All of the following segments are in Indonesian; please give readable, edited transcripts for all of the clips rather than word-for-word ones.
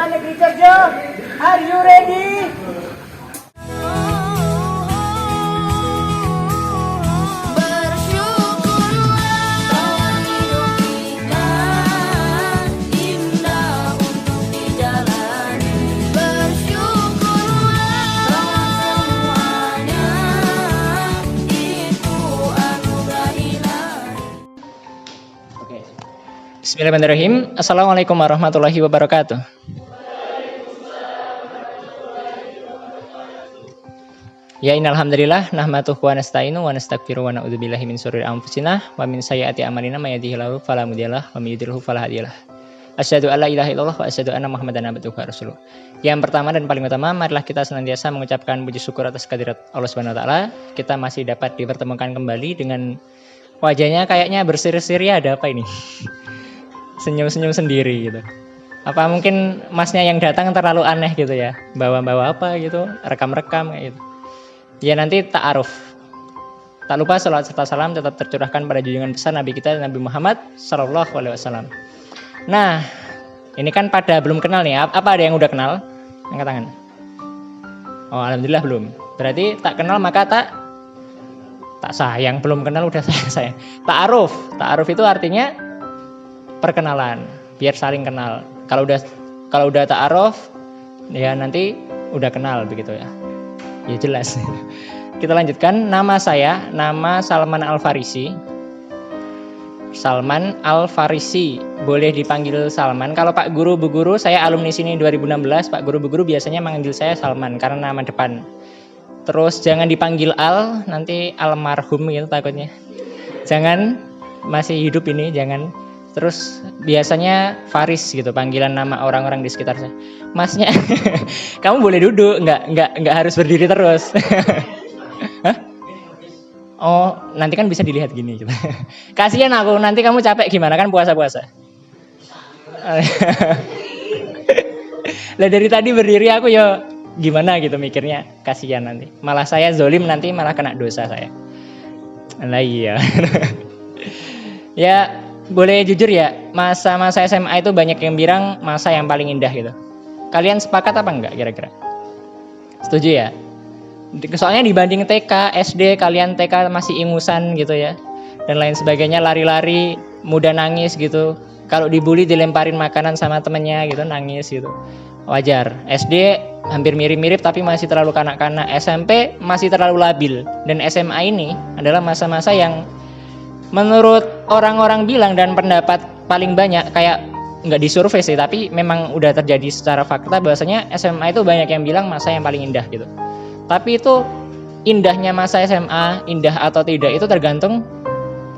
Negeri Cerjo. Are you ready? Bismillahirrahmanirrahim. Assalamualaikum warahmatullahi wabarakatuh. Ya innal hamdalillah nahmaduhu wa nasta'inu wa nastaghfiru wa na'udzu billahi min syururi anfusina wa min sayyiati a'malina may yahdihillahu fala mudhillalah wa may yudhlilhu fala hadiyalah. Asyhadu an la ilaha illallah wa asyhadu anna Muhammadan abduhu wa rasuluh. Yang pertama dan paling utama, marilah kita senantiasa mengucapkan puji syukur atas kehadirat Allah Subhanahu wa taala. Kita masih dapat dipertemukan kembali dengan wajahnya kayaknya berseri-seri, ada apa ini? Senyum-senyum sendiri gitu. Apa mungkin masnya yang datang terlalu aneh gitu ya, bawa-bawa apa gitu, rekam-rekam kayak gitu. Ya nanti ta'aruf. Tak lupa salawat serta salam tetap tercurahkan pada junjungan besar Nabi kita Nabi Muhammad sallallahu alaihi wasallam. Nah, ini kan pada belum kenal nih. Apa ada yang udah kenal? Angkat tangan. Oh, alhamdulillah belum. Berarti tak kenal maka tak sayang, belum kenal udah sayang. Ta'aruf. Ta'aruf itu artinya perkenalan, biar saling kenal. Kalau udah ta'aruf, ya nanti udah kenal begitu ya. Ya jelas. Kita lanjutkan. Nama saya, nama Salman Al-Farisi. Salman Al-Farisi. Boleh dipanggil Salman. Kalau Pak Guru, Bu Guru, saya alumni sini 2016. Pak Guru, Bu Guru biasanya manggil saya Salman karena nama depan. Terus jangan dipanggil Al, nanti almarhum gitu takutnya. Jangan, masih hidup ini, jangan. Terus biasanya Faris gitu, panggilan nama orang-orang di sekitar saya. Masnya, kamu boleh duduk, nggak harus berdiri terus. Hah? Oh, nanti kan bisa dilihat gini gitu. Kasihan aku, nanti kamu capek gimana kan puasa-puasa. Lah dari tadi berdiri aku ya gimana gitu mikirnya, kasihan nanti. Malah saya zolim nanti malah kena dosa saya. Lah iya. Ya boleh jujur ya, masa-masa SMA itu banyak yang bilang masa yang paling indah gitu. Kalian sepakat apa enggak kira-kira? Setuju ya? Soalnya dibanding TK, SD, kalian TK masih ingusan gitu ya. Dan lain sebagainya, lari-lari, mudah nangis gitu. Kalau dibully dilemparin makanan sama temennya gitu, nangis gitu. Wajar. SD hampir mirip-mirip tapi masih terlalu kanak-kanak. SMP masih terlalu labil. Dan SMA ini adalah masa-masa yang menurut orang-orang bilang dan pendapat paling banyak, kayak nggak disurvei sih, tapi memang udah terjadi secara fakta bahwasanya SMA itu banyak yang bilang masa yang paling indah gitu. Tapi itu indahnya masa SMA, indah atau tidak itu tergantung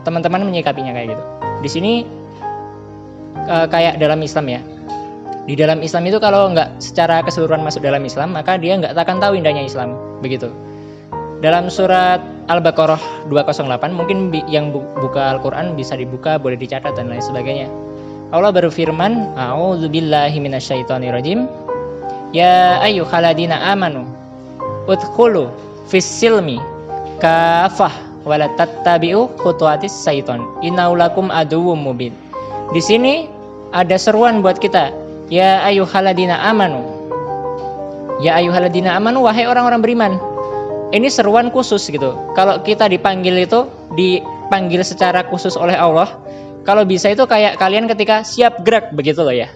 teman-teman menyikapinya kayak gitu. Di sini kayak dalam Islam ya. Di dalam Islam itu kalau nggak secara keseluruhan masuk dalam Islam, maka dia nggak akan tahu indahnya Islam begitu. Dalam surat Al-Baqarah 208, mungkin yang buka Al-Quran bisa dibuka, boleh dicatat dan lain sebagainya. Allah berfirman, A'udzubillahi minasyaitonirrajim. Ya ayyuhalladzina amanu udkhulu fis-silmi kafah wa la tattabi'u khutuwatis syaiton innahu lakum aduwwum mubin. Di sini ada seruan buat kita. Ya ayyuhalladzina amanu. Ya ayyuhalladzina amanu, wahai orang-orang beriman. Ini seruan khusus gitu. Kalau kita dipanggil secara khusus oleh Allah. Kalau bisa itu kayak kalian ketika siap gerak begitu loh ya.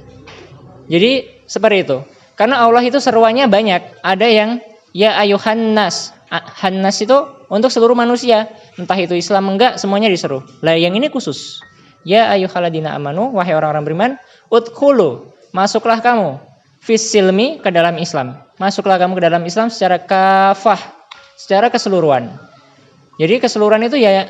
Jadi seperti itu. Karena Allah itu seruannya banyak. Ada yang ya ayuhan nas. Hannas itu untuk seluruh manusia. Entah itu Islam enggak, semuanya diseru. Lah yang ini khusus. Ya ayyuhalladzina amanu, wahai orang-orang beriman, udkhulu, masuklah kamu fis-silmi, ke dalam Islam. Masuklah kamu ke dalam Islam secara kafah, secara keseluruhan. Jadi keseluruhan itu ya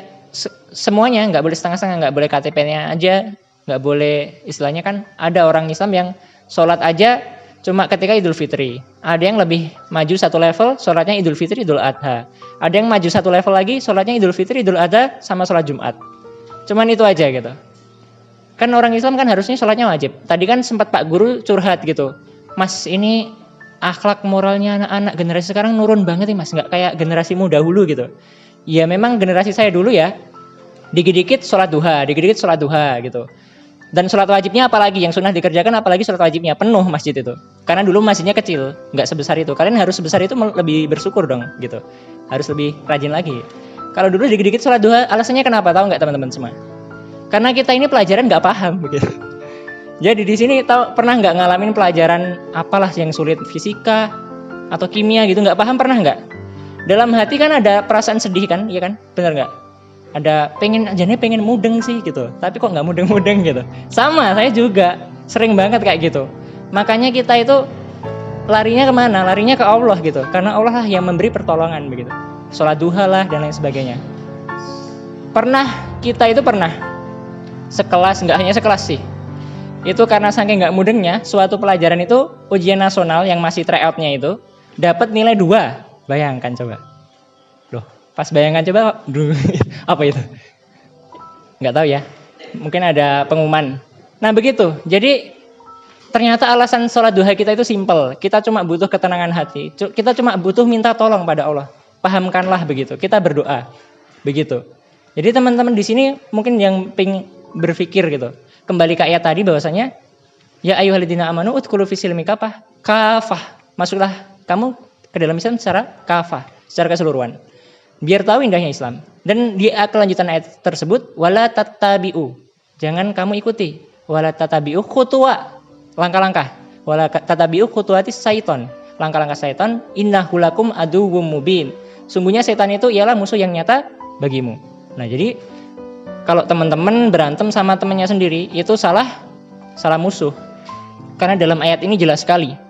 semuanya, nggak boleh setengah-setengah, nggak boleh KTP-nya aja, nggak boleh, istilahnya kan ada orang Islam yang sholat aja cuma ketika Idul Fitri. Ada yang lebih maju satu level, sholatnya Idul Fitri, Idul Adha. Ada yang maju satu level lagi, sholatnya Idul Fitri, Idul Adha, sama sholat Jumat. Cuman itu aja gitu. Kan orang Islam kan harusnya sholatnya wajib. Tadi kan sempat Pak Guru curhat gitu. Mas, ini akhlak moralnya anak-anak generasi sekarang nurun banget nih mas, nggak kayak generasimu dahulu gitu. Ya memang generasi saya dulu ya, dikit-dikit sholat duha gitu. Dan sholat wajibnya apalagi yang sunnah dikerjakan, apalagi sholat wajibnya penuh masjid itu. Karena dulu masjidnya kecil, nggak sebesar itu. Kalian harus sebesar itu lebih bersyukur dong, gitu. Harus lebih rajin lagi. Kalau dulu dikit-dikit sholat duha, alasannya kenapa? Tahu nggak teman-teman semua? Karena kita ini pelajaran nggak paham, begitu. Jadi di sini pernah nggak ngalamin pelajaran apalah yang sulit, fisika atau kimia gitu, nggak paham, pernah nggak? Dalam hati kan ada perasaan sedih kan, iya kan? Benar nggak? Ada pengen mudeng sih gitu, tapi kok nggak mudeng-mudeng gitu. Sama, saya juga sering banget kayak gitu. Makanya kita itu larinya kemana? Larinya ke Allah gitu, karena Allah lah yang memberi pertolongan begitu. Sholat duha lah dan lain sebagainya. Kita itu pernah sekelas, nggak hanya sekelas sih. Itu karena saking nggak mudengnya, suatu pelajaran itu ujian nasional yang masih tryoutnya itu dapat nilai 2. Bayangkan coba. Loh, pas bayangkan coba, apa itu? Nggak tahu ya. Mungkin ada pengumuman. Nah begitu. Jadi ternyata alasan sholat duha kita itu simpel. Kita cuma butuh ketenangan hati. Kita cuma butuh minta tolong pada Allah. Pahamkanlah begitu. Kita berdoa. Begitu. Jadi teman-teman di sini mungkin yang pengen berpikir gitu. Kembali ke ayat tadi bahwasanya ya ayyuhalladzina amanu udkhulu fis silmi kafah. Masuklah kamu ke dalam Islam secara kafah, secara keseluruhan. Biar tahu indahnya Islam. Dan di kelanjutan ayat tersebut wala tattabi'u. Jangan kamu ikuti. Wala tattabi'u khutuwa. Langkah-langkah. Wala tattabi'u khutuwatis syaiton. Langkah-langkah syaitan innahu lakum aduwwum mubin. Sungguhnya setan itu ialah musuh yang nyata bagimu. Nah, jadi kalau teman-teman berantem sama temannya sendiri itu salah musuh. Karena dalam ayat ini jelas sekali.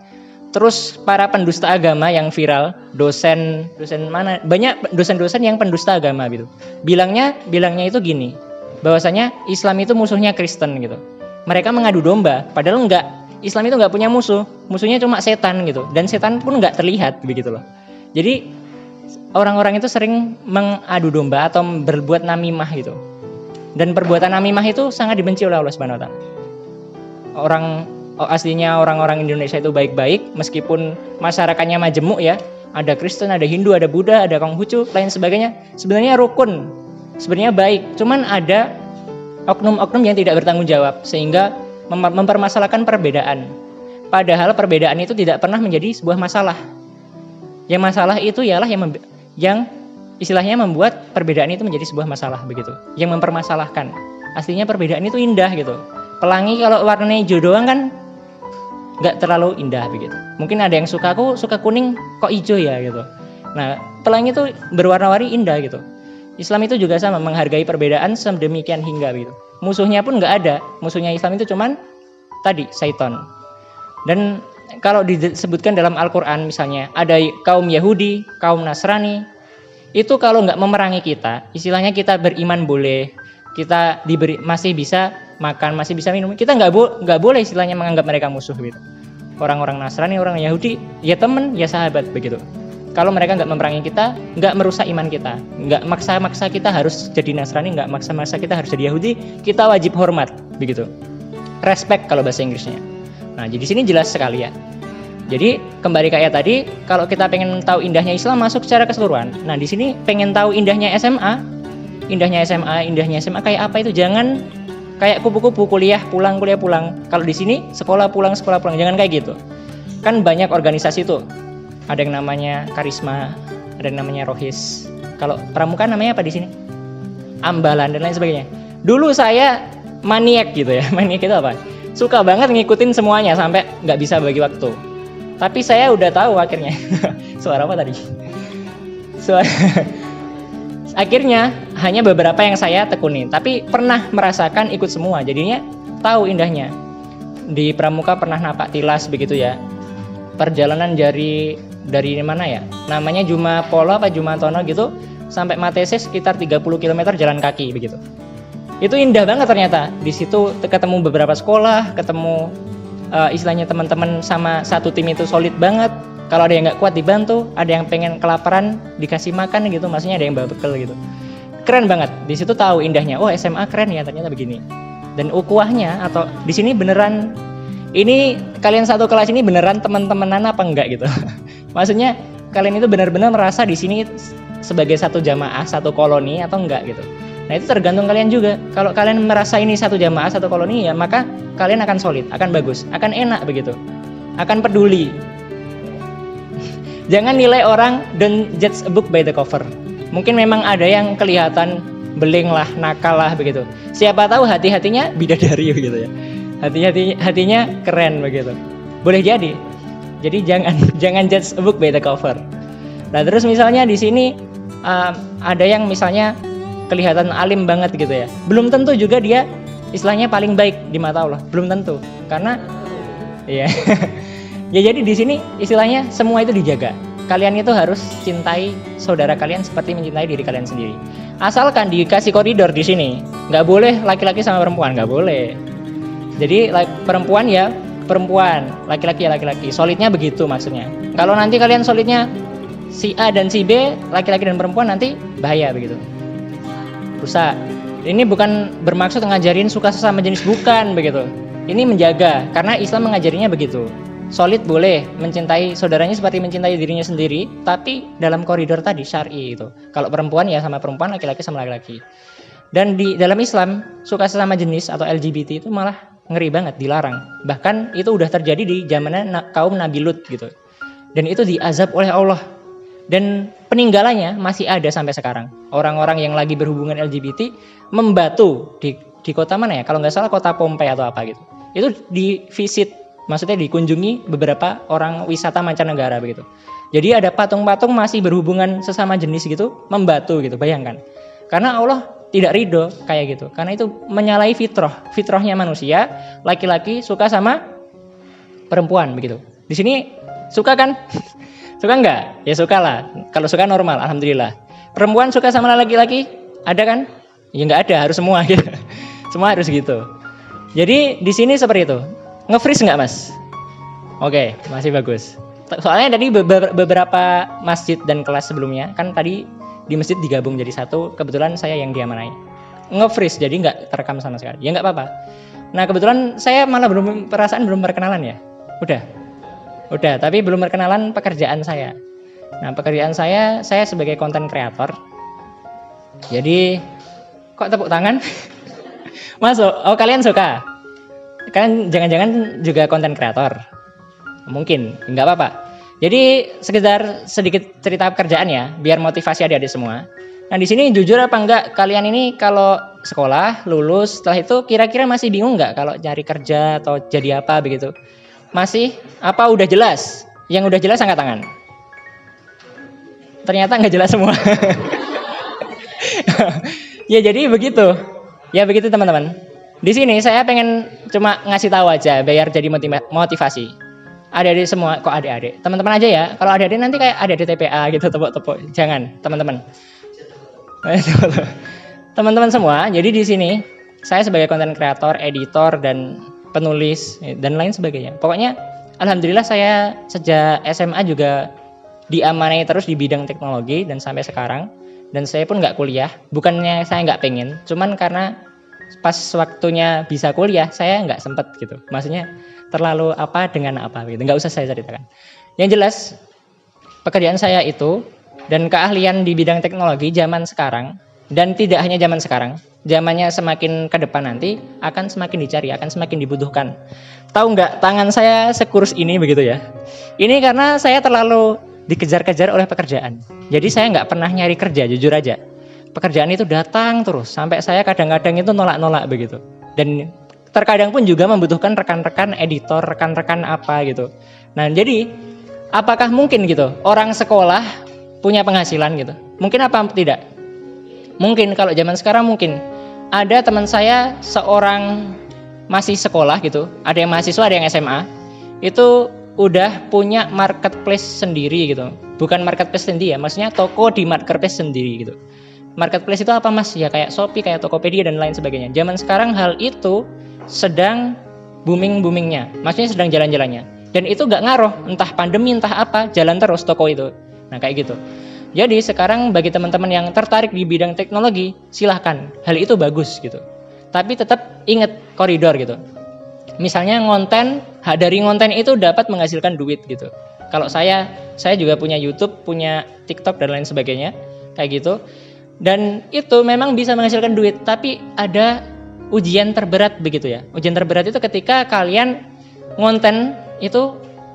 Terus para pendusta agama yang viral, dosen mana? Banyak dosen-dosen yang pendusta agama gitu. Bilangnya itu gini, bahwasanya Islam itu musuhnya Kristen gitu. Mereka mengadu domba, padahal enggak. Islam itu enggak punya musuh. Musuhnya cuma setan gitu. Dan setan pun enggak terlihat begitu loh. Jadi orang-orang itu sering mengadu domba atau berbuat namimah gitu. Dan perbuatan namimah itu sangat dibenci oleh Allah Subhanahu wa taala. Aslinya orang-orang Indonesia itu baik-baik, meskipun masyarakatnya majemuk ya. Ada Kristen, ada Hindu, ada Buddha, ada Konghucu, lain sebagainya. Sebenarnya rukun, sebenarnya baik. Cuman ada oknum-oknum yang tidak bertanggung jawab sehingga mempermasalahkan perbedaan. Padahal perbedaan itu tidak pernah menjadi sebuah masalah. Yang masalah itu ialah yang istilahnya membuat perbedaan itu menjadi sebuah masalah begitu. Yang mempermasalahkan. Aslinya perbedaan itu indah gitu. Pelangi kalau warnanya hijau doang kan nggak terlalu indah begitu. Mungkin ada yang suka kuning kok hijau ya gitu. Nah, pelangi itu berwarna-warni indah gitu. Islam itu juga sama, menghargai perbedaan sedemikian hingga gitu. Musuhnya pun nggak ada. Musuhnya Islam itu cuman tadi syaitan. Dan kalau disebutkan dalam Al-Quran misalnya ada kaum Yahudi, kaum Nasrani, itu kalau nggak memerangi kita, istilahnya kita beriman boleh, kita masih bisa makan, masih bisa minum, kita nggak boleh istilahnya menganggap mereka musuh gitu. Orang-orang Nasrani, orang Yahudi, ya teman, ya sahabat begitu. Kalau mereka nggak memerangi kita, nggak merusak iman kita, nggak maksa-maksa kita harus jadi Nasrani, nggak maksa-maksa kita harus jadi Yahudi, kita wajib hormat begitu. Respect kalau bahasa Inggrisnya. Nah, jadi sini jelas sekali ya. Jadi kembali ke ayat tadi, kalau kita pengen tahu indahnya Islam masuk secara keseluruhan. Nah, di sini pengen tahu indahnya SMA kayak apa itu, jangan kayak kupu-kupu kuliah pulang. Kalau di sini sekolah pulang, jangan kayak gitu. Kan banyak organisasi tuh. Ada yang namanya Karisma, ada yang namanya Rohis. Kalau pramuka namanya apa di sini? Ambalan dan lain sebagainya. Dulu saya maniak gitu ya. Maniak itu apa? Suka banget ngikutin semuanya sampai nggak bisa bagi waktu. Tapi saya udah tahu akhirnya. Suara apa tadi? Akhirnya hanya beberapa yang saya tekuni, tapi pernah merasakan ikut semua, jadinya tahu indahnya. Di pramuka pernah napak tilas begitu ya. Perjalanan dari mana ya? Namanya Jumapolo apa Jumatono gitu, sampai Matese sekitar 30 km jalan kaki begitu. Itu indah banget ternyata. Di situ ketemu beberapa sekolah, ketemu istilahnya teman-teman sama satu tim itu solid banget. Kalau ada yang nggak kuat dibantu, ada yang pengen kelaparan dikasih makan gitu, maksudnya ada yang bawa bekal gitu. Keren banget. Di situ tahu indahnya. Oh, SMA keren ya ternyata begini. Dan ukuahnya atau di sini beneran ini kalian satu kelas ini beneran teman-temanan apa enggak gitu. Maksudnya kalian itu benar-benar merasa di sini sebagai satu jamaah, satu koloni atau enggak gitu. Nah itu tergantung kalian juga. Kalau kalian merasa ini satu jamaah, satu koloni, ya maka kalian akan solid, akan bagus, akan enak begitu, akan peduli. Jangan nilai orang, don't judge a book by the cover. Mungkin memang ada yang kelihatan beling lah, nakal lah begitu. Siapa tahu hati-hatinya bidadari begitu ya. Hatinya keren begitu. Boleh jadi. Jadi jangan judge a book by the cover. Nah terus misalnya di sini ada yang misalnya kelihatan alim banget gitu ya. Belum tentu juga dia istilahnya paling baik di mata Allah. Belum tentu. Karena ya ya jadi di sini istilahnya semua itu dijaga. Kalian itu harus cintai saudara kalian seperti mencintai diri kalian sendiri. Asalkan dikasih koridor di sini. Nggak boleh laki-laki sama perempuan, nggak boleh. Jadi perempuan ya perempuan, laki-laki ya laki-laki. Solidnya begitu maksudnya. Kalau nanti kalian solidnya si A dan si B, laki-laki dan perempuan, nanti bahaya begitu. Rusak. Ini bukan bermaksud ngajarin suka sesama jenis, bukan begitu. Ini menjaga, karena Islam mengajarinya begitu. Solid boleh mencintai saudaranya seperti mencintai dirinya sendiri, tapi dalam koridor tadi syar'i itu. Kalau perempuan ya sama perempuan, laki-laki sama laki-laki. Dan di dalam Islam suka sesama jenis atau LGBT itu malah ngeri banget, dilarang. Bahkan itu udah terjadi di zamannya kaum Nabi Lut gitu. Dan itu diazab oleh Allah. Dan peninggalannya masih ada sampai sekarang. Orang-orang yang lagi berhubungan LGBT membatu di kota mana ya? Kalau nggak salah kota Pompei atau apa gitu. Itu di visit, maksudnya dikunjungi beberapa orang wisata mancanegara begitu. Jadi ada patung-patung masih berhubungan sesama jenis gitu, membatu gitu, bayangkan. Karena Allah tidak ridho kayak gitu. Karena itu menyalahi fitrahnya manusia, laki-laki suka sama perempuan begitu. Di sini suka kan? Suka enggak? Ya suka lah. Kalau suka normal, alhamdulillah. Perempuan suka sama laki-laki? Ada kan? Ya enggak ada, harus semua gitu. Semua harus gitu. Jadi di sini seperti itu. Nge-freeze enggak, Mas? Oke, masih bagus. Soalnya tadi beberapa masjid dan kelas sebelumnya kan tadi di masjid digabung jadi satu, kebetulan saya yang diamanai. Nge-freeze, jadi nggak terekam sama sekali. Ya nggak apa-apa. Nah kebetulan saya malah belum perkenalan ya. Udah, tapi belum perkenalan pekerjaan saya. Nah pekerjaan saya sebagai content creator. Jadi kok tepuk tangan? Masuk. Oh kalian suka? Kalian jangan-jangan juga content creator? Mungkin, nggak apa-apa. Jadi sekedar sedikit cerita pekerjaan ya, biar motivasi adik-adik semua. Nah di sini jujur apa enggak, kalian ini kalau sekolah lulus setelah itu kira-kira masih bingung nggak kalau cari kerja atau jadi apa begitu? Masih? Apa udah jelas? Yang udah jelas angkat tangan. Ternyata nggak jelas semua. Ya jadi begitu. Ya begitu teman-teman. Di sini saya pengen cuma ngasih tahu aja, biar jadi motivasi. Adik-adik semua, kok adik-adik? Teman-teman aja ya. Kalau adik-adik nanti kayak adik-adik TPA gitu, tepuk-tepuk. Jangan, teman-teman. Teman-teman semua, jadi di sini saya sebagai content creator, editor dan penulis dan lain sebagainya. Pokoknya alhamdulillah saya sejak SMA juga diamanai terus di bidang teknologi dan sampai sekarang. Dan saya pun nggak kuliah. Bukannya saya nggak pengen, cuman karena pas waktunya bisa kuliah saya nggak sempet gitu. Maksudnya terlalu apa dengan apa gitu, nggak usah saya ceritakan. Yang jelas pekerjaan saya itu dan keahlian di bidang teknologi zaman sekarang, dan tidak hanya zaman sekarang, zamannya semakin ke depan nanti akan semakin dicari, akan semakin dibutuhkan. Tahu nggak tangan saya sekurus ini begitu ya? Ini karena saya terlalu dikejar-kejar oleh pekerjaan. Jadi saya nggak pernah nyari kerja, jujur aja. Pekerjaan itu datang terus sampai saya kadang-kadang itu nolak-nolak begitu. Dan terkadang pun juga membutuhkan rekan-rekan editor, rekan-rekan apa gitu. Nah jadi apakah mungkin gitu orang sekolah punya penghasilan gitu? Mungkin apa tidak? Mungkin kalau zaman sekarang mungkin. Ada teman saya seorang masih sekolah gitu, ada yang mahasiswa, ada yang SMA, itu udah punya marketplace sendiri gitu. Bukan marketplace sendiri ya, maksudnya toko di marketplace sendiri gitu. Marketplace itu apa mas? Ya kayak Shopee, kayak Tokopedia dan lain sebagainya. Zaman sekarang hal itu sedang booming-boomingnya, maksudnya sedang jalan-jalannya. Dan itu gak ngaruh, entah pandemi, entah apa, jalan terus toko itu. Nah kayak gitu. Jadi sekarang bagi teman-teman yang tertarik di bidang teknologi, silahkan, hal itu bagus gitu. Tapi tetap ingat koridor gitu. Misalnya dari konten itu dapat menghasilkan duit gitu. Kalau saya juga punya YouTube, punya TikTok dan lain sebagainya, kayak gitu. Dan itu memang bisa menghasilkan duit, tapi ada ujian terberat begitu ya. Ujian terberat itu ketika kalian ngonten itu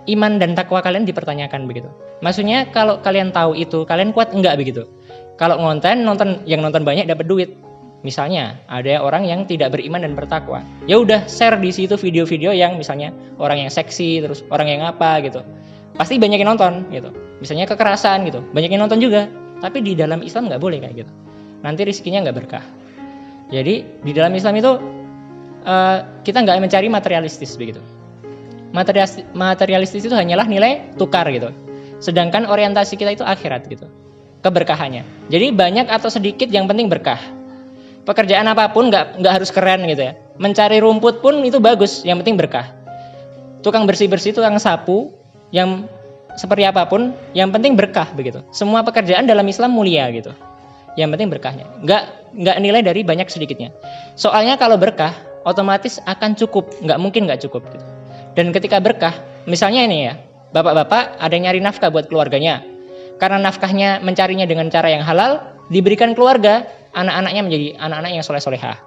iman dan takwa kalian dipertanyakan begitu. Maksudnya kalau kalian tahu itu, kalian kuat enggak begitu. Kalau ngonten, yang nonton banyak dapat duit. Misalnya ada orang yang tidak beriman dan bertakwa, ya udah share di situ video-video yang misalnya orang yang seksi, terus orang yang apa gitu, pasti banyak yang nonton gitu. Misalnya kekerasan gitu, banyak yang nonton juga. Tapi di dalam Islam nggak boleh kayak gitu. Nanti rezekinya nggak berkah. Jadi di dalam Islam itu kita nggak mencari materialistis begitu. Materialistis itu hanyalah nilai tukar gitu. Sedangkan orientasi kita itu akhirat gitu, keberkahannya. Jadi banyak atau sedikit yang penting berkah. Pekerjaan apapun nggak harus keren gitu ya. Mencari rumput pun itu bagus, yang penting berkah. Tukang bersih-bersih, tukang sapu, yang seperti apapun, yang penting berkah begitu. Semua pekerjaan dalam Islam mulia gitu. Yang penting berkahnya. Nggak nilai dari banyak sedikitnya. Soalnya kalau berkah, otomatis akan cukup. Nggak mungkin nggak cukup gitu. Dan ketika berkah, misalnya ini ya, bapak-bapak ada yang nyari nafkah buat keluarganya. Karena nafkahnya mencarinya dengan cara yang halal, diberikan keluarga, anak-anaknya menjadi anak-anak yang soleh-solehah.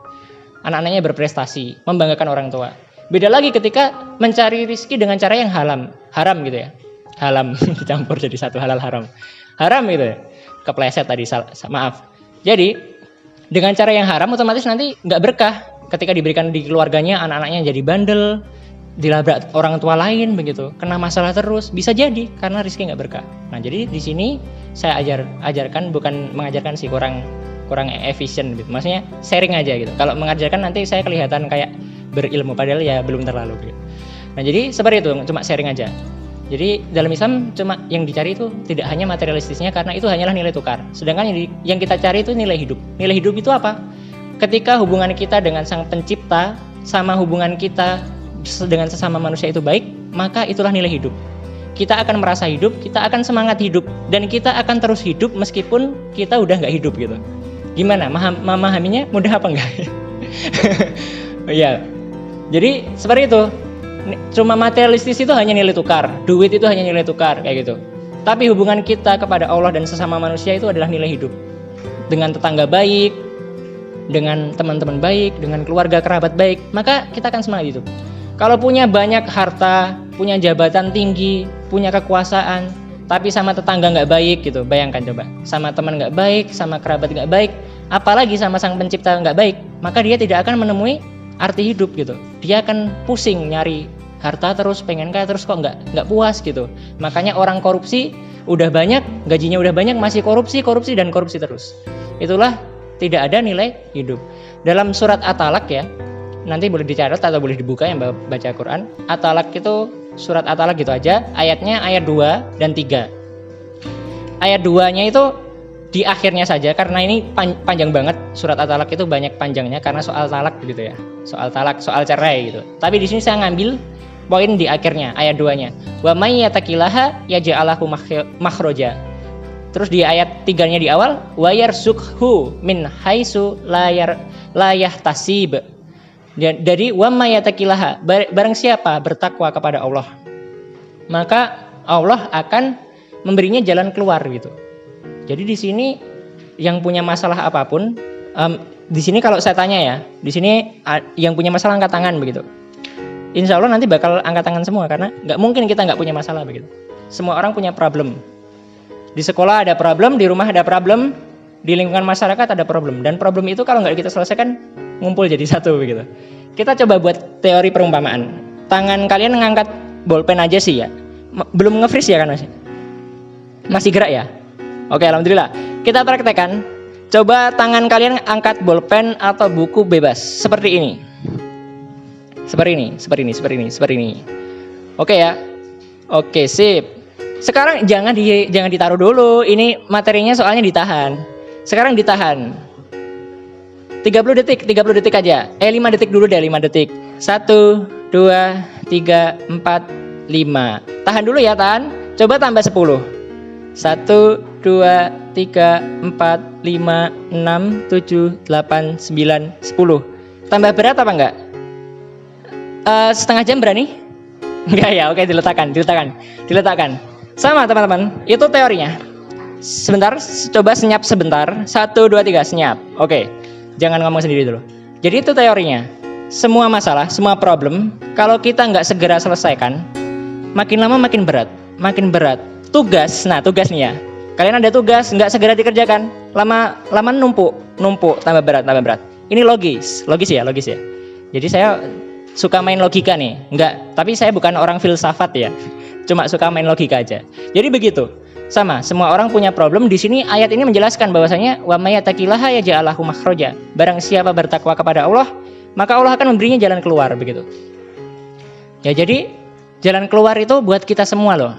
Anak-anaknya berprestasi, membanggakan orang tua. Beda lagi ketika mencari rezeki dengan cara yang haram gitu ya. Haram dicampur jadi satu, halal haram. Haram gitu ya. Kepleset tadi, maaf. Jadi dengan cara yang haram otomatis nanti nggak berkah. Ketika diberikan di keluarganya, anak-anaknya jadi bandel, dilabrak orang tua lain begitu, kena masalah terus, bisa jadi karena rezeki nggak berkah. Nah jadi di sini saya ajarkan, bukan mengajarkan sih, kurang efisien gitu. Maksudnya sharing aja gitu. Kalau mengajarkan nanti saya kelihatan kayak berilmu, padahal ya belum terlalu gitu. Nah jadi seperti itu, cuma sharing aja. Jadi dalam Islam cuma yang dicari itu tidak hanya materialistisnya, karena itu hanyalah nilai tukar. Sedangkan yang kita cari itu nilai hidup. Nilai hidup itu apa? Ketika hubungan kita dengan Sang Pencipta sama hubungan kita dengan sesama manusia itu baik, maka itulah nilai hidup. Kita akan merasa hidup, kita akan semangat hidup, dan kita akan terus hidup meskipun kita udah nggak hidup gitu. Gimana? Memahaminya mudah apa enggak? Ya. Jadi seperti itu. Cuma materialistis itu hanya nilai tukar, duit itu hanya nilai tukar kayak gitu. Tapi hubungan kita kepada Allah dan sesama manusia itu adalah nilai hidup. Dengan tetangga baik, dengan teman-teman baik, dengan keluarga kerabat baik, maka kita akan semangat hidup. Kalau punya banyak harta, punya jabatan tinggi, punya kekuasaan, tapi sama tetangga nggak baik gitu, bayangkan coba. Sama teman nggak baik, sama kerabat nggak baik, apalagi sama Sang Pencipta nggak baik, maka dia tidak akan menemui arti hidup gitu. Dia akan pusing nyari harta terus, pengen kaya terus, kok nggak puas gitu. Makanya orang korupsi udah banyak, gajinya udah banyak, masih korupsi dan korupsi terus. Itulah tidak ada nilai hidup. Dalam surat At-Talaq ya, nanti boleh dicatat atau boleh dibuka yang baca Quran. At-Talaq itu, surat At-Talaq gitu aja, ayatnya ayat 2 dan 3. Ayat 2-nya itu di akhirnya saja, karena ini panjang banget. Surat At-Talaq itu banyak panjangnya karena soal talak gitu ya. Soal talak, soal cerai gitu. Tapi di sini saya ngambil poin di akhirnya, ayat 2-nya. Wa may yattaqillaha yaj'alhu makhraja. Terus di ayat 3-nya di awal, wa yarzuqhu min haitsu la yahtasib. Dari wa may yattaqillaha, barang siapa bertakwa kepada Allah, maka Allah akan memberinya jalan keluar gitu. Jadi di sini yang punya masalah apapun, di sini kalau saya tanya ya, di sini yang punya masalah angkat tangan begitu. Insya Allah nanti bakal angkat tangan semua, karena nggak mungkin kita nggak punya masalah begitu. Semua orang punya problem. Di sekolah ada problem, di rumah ada problem, di lingkungan masyarakat ada problem. Dan problem itu kalau nggak kita selesaikan, ngumpul jadi satu begitu. Kita coba buat teori perumpamaan. Tangan kalian ngangkat bolpen aja sih ya, belum nge-freeze ya kan masih gerak ya. Oke, alhamdulillah. Kita praktekkan. Coba tangan kalian angkat bolpen atau buku bebas seperti ini. Seperti ini. Oke ya. Oke, sip. Sekarang jangan ditaruh dulu. Ini materinya soalnya ditahan. Sekarang ditahan. 30 detik aja. 5 detik dulu deh, 5 detik. 1 2 3 4 5. Tahan dulu ya, tahan. Coba tambah 10. 1 2 3 4 5 6 7 8 9 10. Tambah berat apa enggak? Setengah jam berani? Enggak ya, oke, diletakkan. Sama teman-teman, itu teorinya. Sebentar, coba senyap sebentar. 1, 2, 3, senyap. Oke, jangan ngomong sendiri dulu. Jadi itu teorinya. Semua masalah, semua problem, kalau kita nggak segera selesaikan, makin lama makin berat. Makin berat. Tugas, nah tugas nih ya. Kalian ada tugas, nggak segera dikerjakan, lama numpuk, tambah berat. Ini logis ya. Jadi saya suka main logika nih, tapi saya bukan orang filsafat ya, cuma suka main logika aja. Jadi begitu, sama, semua orang punya problem. Di sini ayat ini menjelaskan bahwasanya wa may yattaqillaha yaj'al lahu makhraja. Barang siapa bertakwa kepada Allah, maka Allah akan memberinya jalan keluar begitu. Ya jadi jalan keluar itu buat kita semua loh.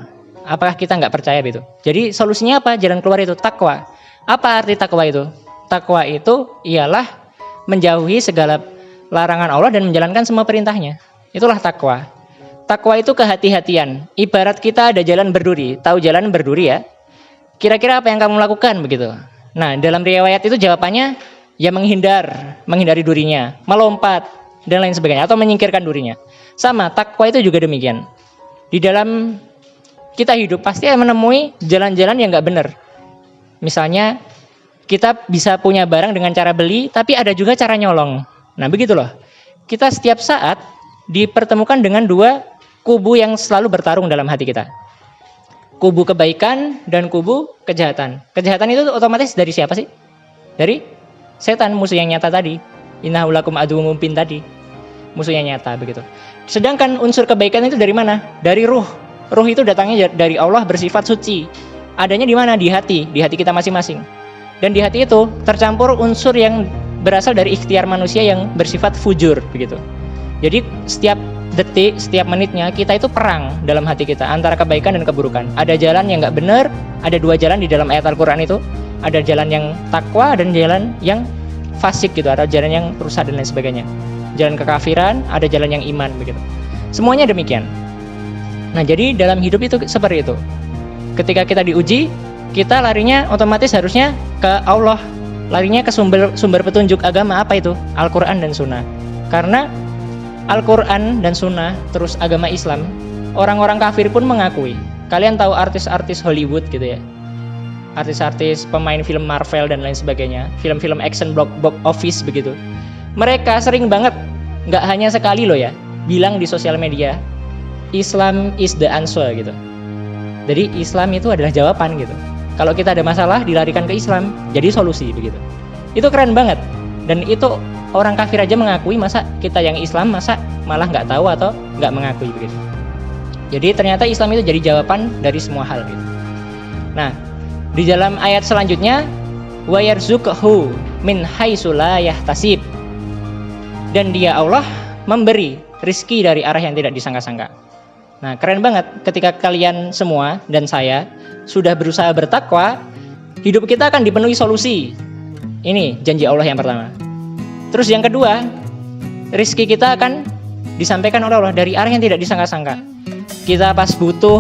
Apakah kita nggak percaya gitu? Jadi solusinya apa? Jalan keluar itu takwa. Apa arti takwa itu? Takwa itu ialah menjauhi segala larangan Allah dan menjalankan semua perintahnya. Itulah takwa. Takwa itu kehati-hatian. Ibarat kita ada jalan berduri. Tahu jalan berduri ya? Kira-kira apa yang kamu lakukan begitu? Nah, dalam riwayat itu jawabannya ya menghindari durinya, melompat dan lain sebagainya, atau menyingkirkan durinya. Sama, takwa itu juga demikian. Di dalam kita hidup pasti menemui jalan-jalan yang nggak benar. Misalnya kita bisa punya barang dengan cara beli, tapi ada juga cara nyolong. Nah begitu loh. Kita setiap saat dipertemukan dengan dua kubu yang selalu bertarung dalam hati kita. Kubu kebaikan dan kubu kejahatan. Kejahatan itu otomatis dari siapa sih? Dari setan, musuh yang nyata tadi. Innahu lakum aduwwum mubin tadi. Musuh yang nyata begitu. Sedangkan unsur kebaikan itu dari mana? Dari ruh. Ruh itu datangnya dari Allah, bersifat suci. Adanya di mana? Di hati kita masing-masing. Dan di hati itu tercampur unsur yang berasal dari ikhtiar manusia yang bersifat fujur begitu. Jadi setiap detik, setiap menitnya kita itu perang dalam hati kita antara kebaikan dan keburukan. Ada jalan yang nggak benar, ada dua jalan di dalam ayat Al-Quran itu. Ada jalan yang takwa dan jalan yang fasik gitu, ada jalan yang rusak dan lain sebagainya. Jalan kekafiran, ada jalan yang iman begitu. Semuanya demikian. Nah jadi dalam hidup itu seperti itu. Ketika kita diuji, kita larinya otomatis harusnya ke Allah. Larinya ke sumber petunjuk agama. Apa itu? Al-Quran dan Sunnah. Karena Al-Quran dan Sunnah, terus agama Islam, orang-orang kafir pun mengakui. Kalian tahu artis-artis Hollywood gitu ya, artis-artis pemain film Marvel dan lain sebagainya, film-film action box office begitu. Mereka sering banget, nggak hanya sekali loh ya, bilang di sosial media, Islam is the answer gitu. Jadi Islam itu adalah jawaban gitu. Kalau kita ada masalah dilarikan ke Islam, jadi solusi begitu. Itu keren banget. Dan itu orang kafir aja mengakui, masa kita yang Islam masa malah nggak tahu atau nggak mengakui begitu. Jadi ternyata Islam itu jadi jawaban dari semua hal gitu. Nah, di dalam ayat selanjutnya, wa yarzuqhu min haitsu la yahtasib. Dan Dia Allah memberi rizki dari arah yang tidak disangka-sangka. Nah, keren banget ketika kalian semua dan saya sudah berusaha bertakwa, hidup kita akan dipenuhi solusi. Ini janji Allah yang pertama. Terus yang kedua, rizki kita akan disampaikan oleh Allah dari arah yang tidak disangka-sangka. Kita pas butuh,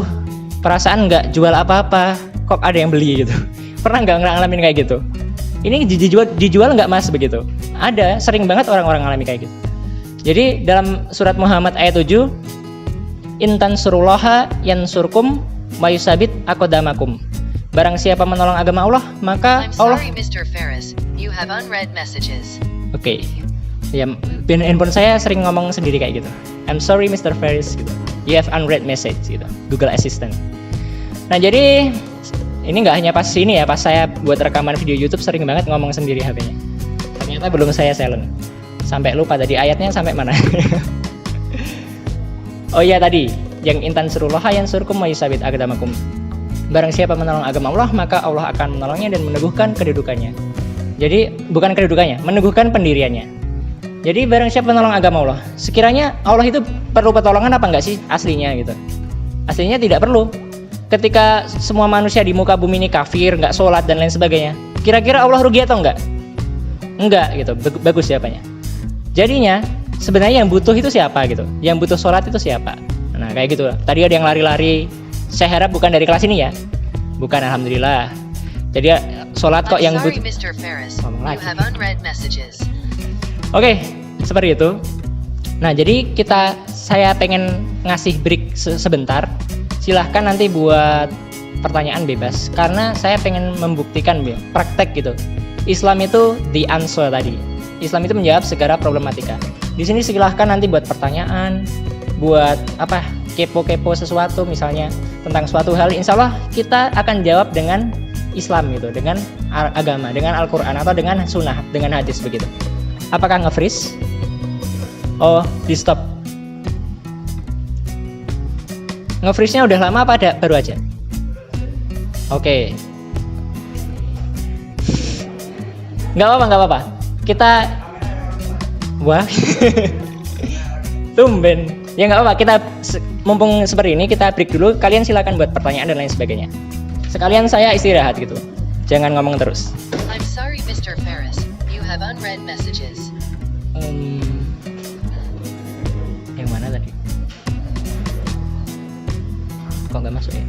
perasaan nggak jual apa-apa, kok ada yang beli gitu. Pernah nggak ngalamin kayak gitu? Ini dijual nggak mas begitu? Ada, sering banget orang-orang ngalami kayak gitu. Jadi dalam surat Muhammad ayat 7, intan surullaha yansurkum wa yusabit aqdamakum. Barang siapa menolong agama Allah, maka Allah. I'm sorry, Mr. Ferris. You have unread messages. Oke. Ya, handphone saya sering ngomong sendiri kayak gitu. I'm sorry, Mr. Ferris gitu. You have unread message gitu. Google Assistant. Nah, jadi ini nggak hanya pas ini ya, pas saya buat rekaman video YouTube sering banget ngomong sendiri HP-nya. Ternyata belum saya silent. Sampai lupa tadi ayatnya sampai mana. Oh iya tadi, yang intan surullaha yansurkum wa yusabit aqdamakum. Barang siapa menolong agama Allah, maka Allah akan menolongnya dan meneguhkan kedudukannya. Jadi bukan kedudukannya, meneguhkan pendiriannya. Jadi barang siapa menolong agama Allah, sekiranya Allah itu perlu pertolongan apa enggak sih aslinya gitu? Aslinya tidak perlu. Ketika semua manusia di muka bumi ini kafir, enggak sholat dan lain sebagainya, kira-kira Allah rugi atau enggak? Enggak gitu, bagus jawabannya. Jadinya sebenarnya yang butuh itu siapa gitu? Yang butuh sholat itu siapa? Nah kayak gitu. Tadi ada yang lari-lari. Saya harap bukan dari kelas ini ya. Bukan, alhamdulillah. Jadi sholat kok yang butuh. Ngomong lagi. Oke, seperti itu. Nah jadi saya pengen ngasih break sebentar. Silahkan nanti buat pertanyaan bebas karena saya pengen membuktikan praktek gitu. Islam itu the answer tadi. Islam itu menjawab segala problematika. Di sini silahkan nanti buat pertanyaan, buat apa kepo-kepo sesuatu misalnya tentang suatu hal, insya Allah kita akan jawab dengan Islam gitu, dengan agama, dengan Al-Quran atau dengan sunnah, dengan hadis begitu. Apakah nge-freeze? Oh, di stop. Nge-freeze-nya udah lama apa ada baru aja? Oke. Nggak apa-apa. Kita wah. Tumben. Ya nggak apa-apa, kita mumpung seperti ini kita break dulu. Kalian silakan buat pertanyaan dan lain sebagainya. Sekalian saya istirahat gitu. Jangan ngomong terus. I'm sorry, Mr. Ferris. You have unread messages. Yang mana tadi? Kok nggak masuk ya?